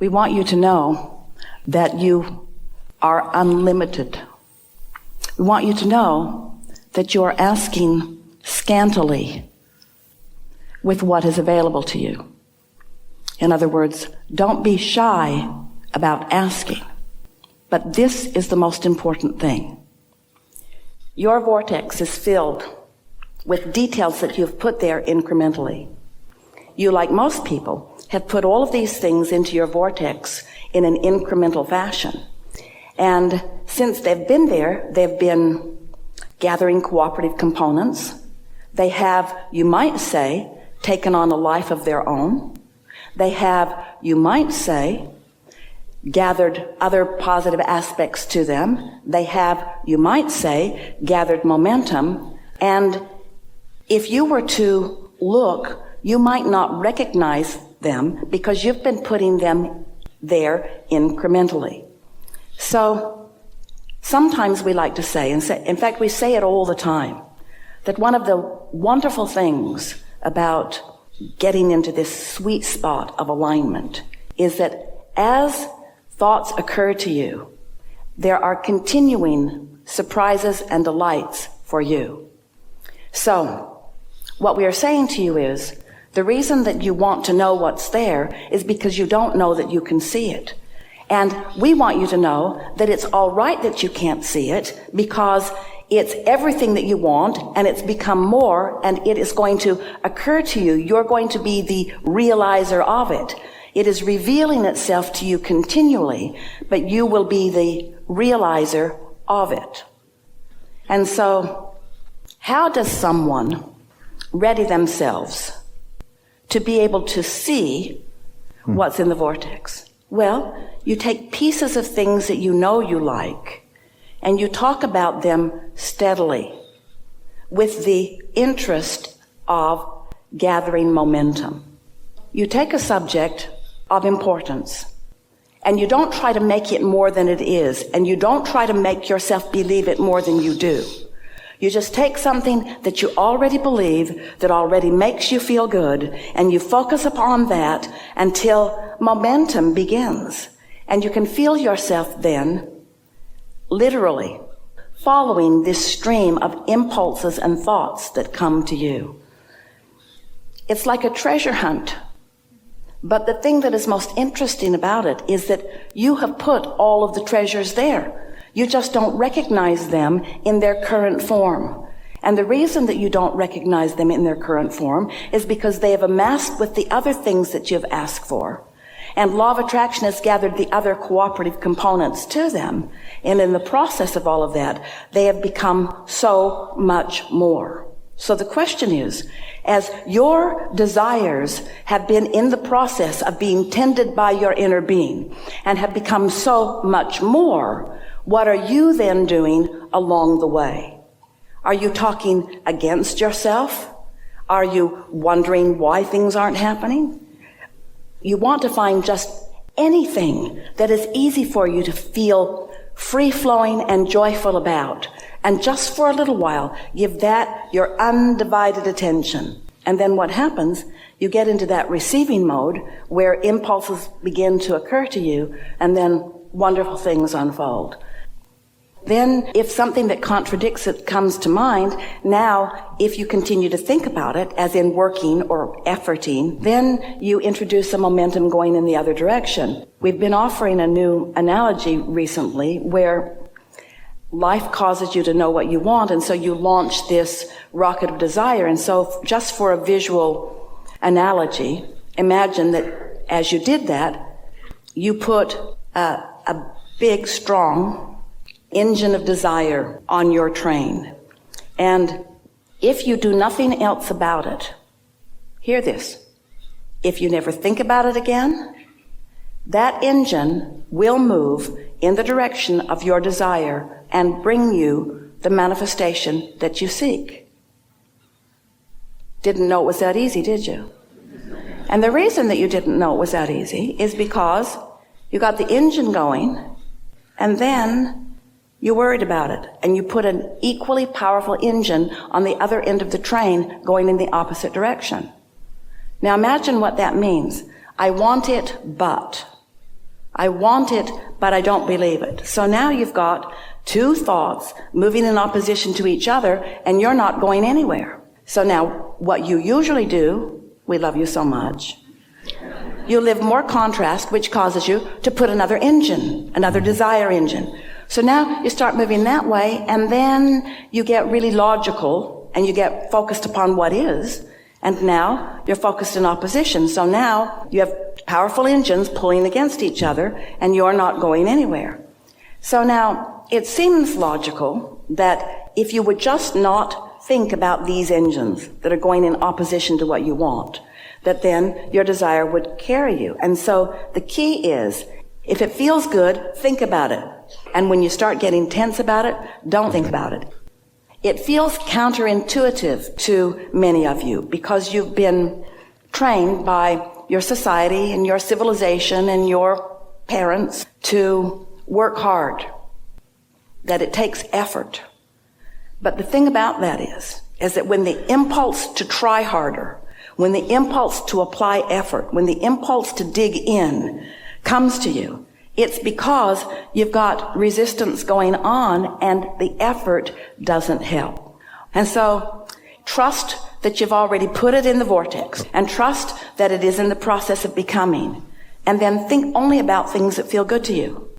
We want you to know that you are unlimited. We want you to know that you are asking scantily with what is available to you. In other words, don't be shy about asking. But this is the most important thing. Your vortex is filled with details that you've put there incrementally. You, like most people, have put all of these things into your vortex in an incremental fashion. And since they've been there, they've been gathering cooperative components. They have, you might say, taken on a life of their own. They have, you might say, gathered other positive aspects to them. They have, you might say, gathered momentum. And if you were to look, you might not recognize them because you've been putting them there incrementally. So sometimes we like to say, in fact, we say it all the time, that one of the wonderful things about getting into this sweet spot of alignment is that as thoughts occur to you, there are continuing surprises and delights for you. So what we are saying to you is, the reason that you want to know what's there is because you don't know that you can see it. And we want you to know that it's all right that you can't see it, because it's everything that you want, and it's become more, and it is going to occur to you. You're going to be the realizer of it. It is revealing itself to you continually, but you will be the realizer of it. And so, how does someone ready themselves to be able to see what's in the vortex? Well, you take pieces of things that you know you like, and you talk about them steadily with the interest of gathering momentum. You take a subject of importance, and you don't try to make it more than it is, and you don't try to make yourself believe it more than you do. You just take something that you already believe, that already makes you feel good, and you focus upon that until momentum begins. And you can feel yourself then, literally, following this stream of impulses and thoughts that come to you. It's like a treasure hunt. But the thing that is most interesting about it is that you have put all of the treasures there. You just don't recognize them in their current form. And the reason that you don't recognize them in their current form is because they have amassed with the other things that you've asked for. And law of attraction has gathered the other cooperative components to them. And in the process of all of that, they have become so much more. So the question is, as your desires have been in the process of being tended by your inner being and have become so much more, what are you then doing along the way? Are you talking against yourself? Are you wondering why things aren't happening? You want to find just anything that is easy for you to feel free-flowing and joyful about. And just for a little while, give that your undivided attention. And then what happens? You get into that receiving mode where impulses begin to occur to you, and then wonderful things unfold. Then, if something that contradicts it comes to mind, now, if you continue to think about it, as in working or efforting, then you introduce a momentum going in the other direction. We've been offering a new analogy recently where life causes you to know what you want, and so you launch this rocket of desire. And so, just for a visual analogy, imagine that as you did that, you put a big, strong engine of desire on your train. And if you do nothing else about it, hear this, if you never think about it again, that engine will move in the direction of your desire and bring you the manifestation that you seek. Didn't know it was that easy, did you? And the reason that you didn't know it was that easy is because you got the engine going, and then you worried about it, and you put an equally powerful engine on the other end of the train going in the opposite direction. Now imagine what that means. I want it, but. I want it, but I don't believe it. So now you've got two thoughts moving in opposition to each other, and you're not going anywhere. So now what you usually do, we love you so much, you live more contrast, which causes you to put another engine, another desire engine. So now you start moving that way, and then you get really logical, and you get focused upon what is, and now you're focused in opposition. So now you have powerful engines pulling against each other, and you're not going anywhere. So now it seems logical that if you would just not think about these engines that are going in opposition to what you want, that then your desire would carry you. And so the key is, if it feels good, think about it. And when you start getting tense about it, don't think about it. It feels counterintuitive to many of you because you've been trained by your society and your civilization and your parents to work hard, that it takes effort. But the thing about that is that when the impulse to try harder, when the impulse to apply effort, when the impulse to dig in comes to you, it's because you've got resistance going on and the effort doesn't help. And so trust that you've already put it in the vortex, and trust that it is in the process of becoming. And then think only about things that feel good to you.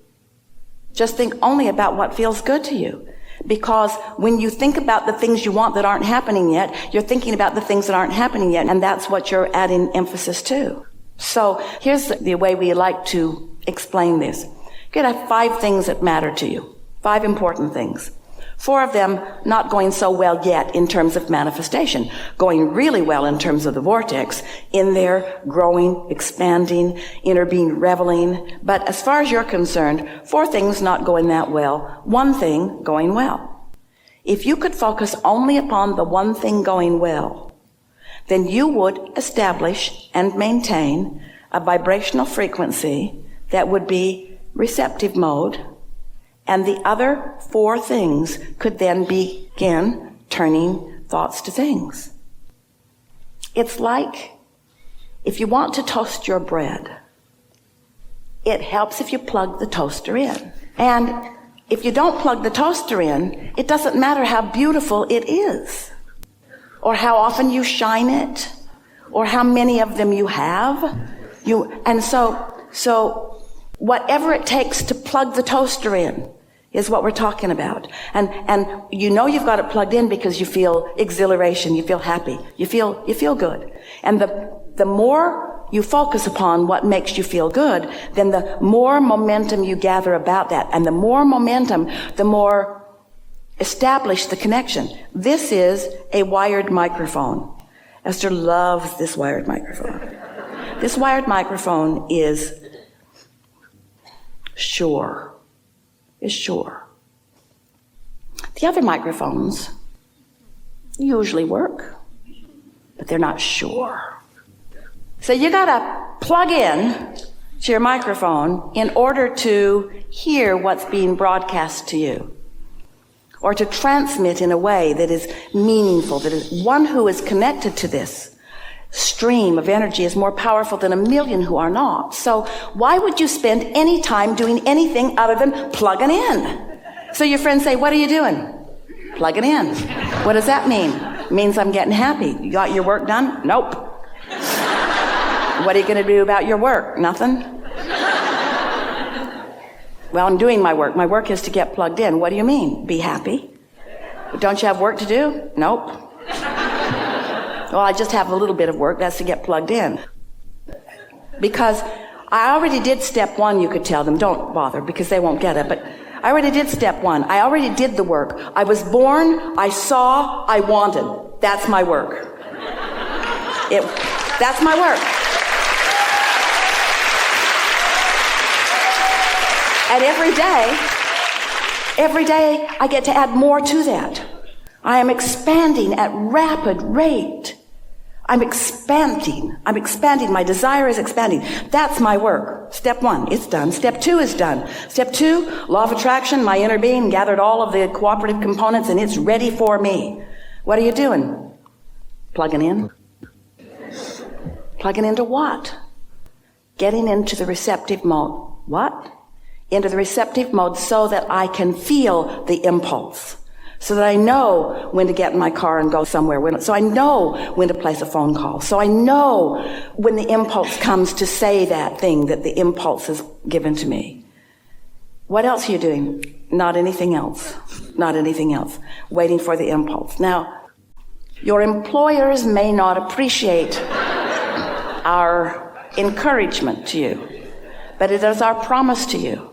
Just think only about what feels good to you. Because when you think about the things you want that aren't happening yet, you're thinking about the things that aren't happening yet, and that's what you're adding emphasis to. So here's the way we like to explain this. You could have 5 things that matter to you. 5 important things. 4 of them not going so well yet in terms of manifestation. Going really well in terms of the vortex, in there, growing, expanding, inner being reveling. But as far as you're concerned, 4 things not going that well, 1 thing going well. If you could focus only upon the 1 thing going well, then you would establish and maintain a vibrational frequency that would be receptive mode, and the other 4 things could then begin turning thoughts to things. It's like if you want to toast your bread, it helps if you plug the toaster in. And if you don't plug the toaster in, it doesn't matter how beautiful it is, or how often you shine it, or how many of them you have. So whatever it takes to plug the toaster in is what we're talking about. And you know you've got it plugged in because you feel exhilaration, you feel happy, you feel good. And the more you focus upon what makes you feel good, then the more momentum you gather about that. And the more momentum, the more established the connection. This is a wired microphone. Esther loves this wired microphone. This wired microphone is sure. The other microphones usually work, but they're not sure. So you gotta plug in to your microphone in order to hear what's being broadcast to you, or to transmit in a way that is meaningful, that is one who is connected to this stream of energy is more powerful than a million who are not. So why would you spend any time doing anything other than plugging in? So your friends say, what are you doing? Plugging in. What does that mean? It means I'm getting happy. You got your work done? Nope. What are you going to do about your work? Nothing. Well, I'm doing my work. My work is to get plugged in. What do you mean? Be happy. Don't you have work to do? Nope. Well, I just have a little bit of work. That's to get plugged in. Because I already did step 1, you could tell them. Don't bother, because they won't get it. But I already did step 1. I already did the work. I was born, I saw, I wanted. That's my work. That's my work. And every day I get to add more to that. I am expanding at rapid rate. I'm expanding. My desire is expanding. That's my work. Step 1, it's done. Step 2 is done. Step 2, law of attraction, my inner being gathered all of the cooperative components and it's ready for me. What are you doing? Plugging in. Plugging into what? Getting into the receptive mode. what? Into the receptive mode so that I can feel the impulse. So that I know when to get in my car and go somewhere. So I know when to place a phone call. So I know when the impulse comes to say that thing that the impulse has given to me. What else are you doing? Not anything else. Not anything else. Waiting for the impulse. Now, your employers may not appreciate our encouragement to you, but it is our promise to you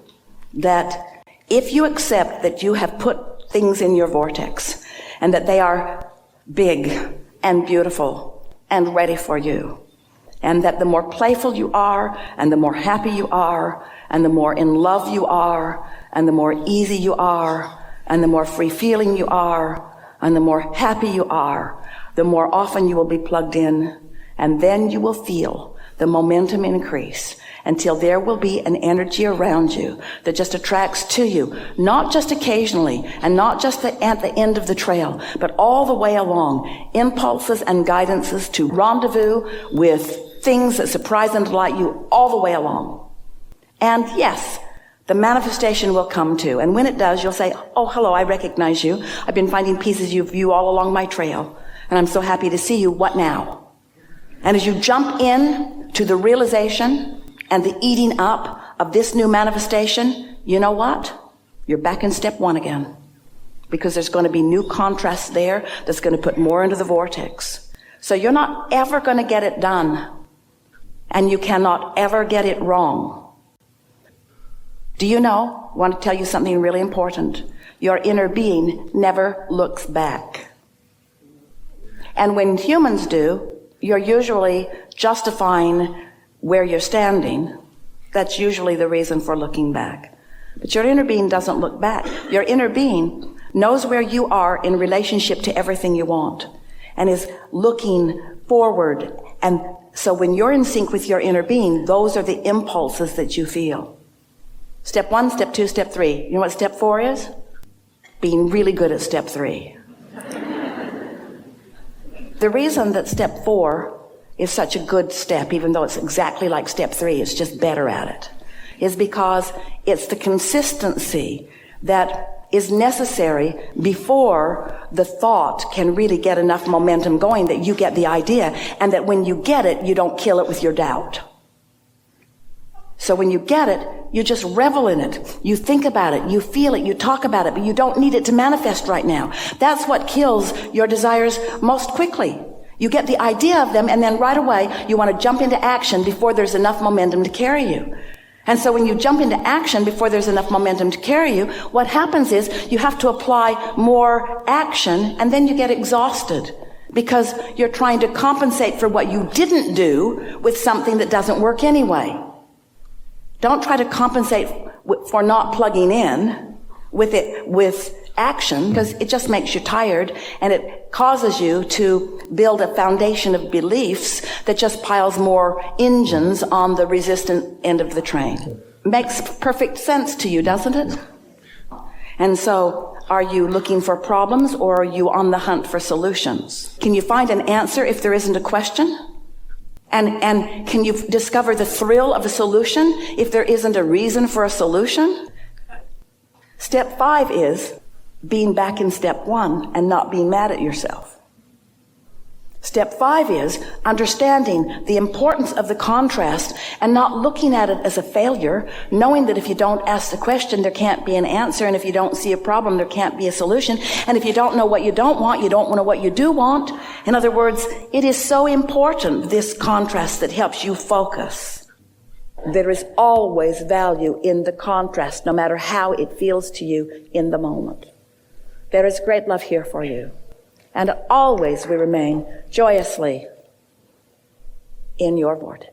that if you accept that you have put things in your vortex and that they are big and beautiful and ready for you, and that the more playful you are and the more happy you are and the more in love you are and the more easy you are and the more free feeling you are and the more happy you are, the more often you will be plugged in, and then you will feel the momentum increase until there will be an energy around you that just attracts to you, not just occasionally and not just at the end of the trail, but all the way along, impulses and guidances to rendezvous with things that surprise and delight you all the way along. And yes, the manifestation will come too. And when it does, you'll say, oh, hello, I recognize you. I've been finding pieces of you all along my trail, and I'm so happy to see you. What now? And as you jump in to the realization and the eating up of this new manifestation, you know what? You're back in step one again. Because there's going to be new contrast there that's going to put more into the vortex. So you're not ever going to get it done. And you cannot ever get it wrong. Do you know? I want to tell you something really important. Your inner being never looks back. And when humans do, you're usually justifying where you're standing. That's usually the reason for looking back. But your inner being doesn't look back. Your inner being knows where you are in relationship to everything you want and is looking forward. And so when you're in sync with your inner being, those are the impulses that you feel. Step 1, step 2, step 3. You know what step 4 is? Being really good at step 3. The reason that step 4 is such a good step, even though it's exactly like step 3, it's just better at it, is because it's the consistency that is necessary before the thought can really get enough momentum going that you get the idea, and that when you get it, you don't kill it with your doubt. So when you get it, you just revel in it. You think about it, you feel it, you talk about it, but you don't need it to manifest right now. That's what kills your desires most quickly. You get the idea of them, and then right away you want to jump into action before there's enough momentum to carry you. And so when you jump into action before there's enough momentum to carry you, what happens is you have to apply more action, and then you get exhausted because you're trying to compensate for what you didn't do with something that doesn't work anyway. Don't try to compensate for not plugging in with action, because it just makes you tired, and it causes you to build a foundation of beliefs that just piles more engines on the resistant end of the train. Makes perfect sense to you, doesn't it? And so, are you looking for problems, or are you on the hunt for solutions? Can you find an answer if there isn't a question? And can you discover the thrill of a solution if there isn't a reason for a solution? Step 5 is being back in step 1 and not being mad at yourself. Step 5 is understanding the importance of the contrast and not looking at it as a failure, knowing that if you don't ask the question, there can't be an answer, and if you don't see a problem, there can't be a solution, and if you don't know what you don't want, you don't know what you do want. In other words, it is so important, this contrast that helps you focus. There is always value in the contrast, no matter how it feels to you in the moment. There is great love here for you. And always we remain joyously in your vortex.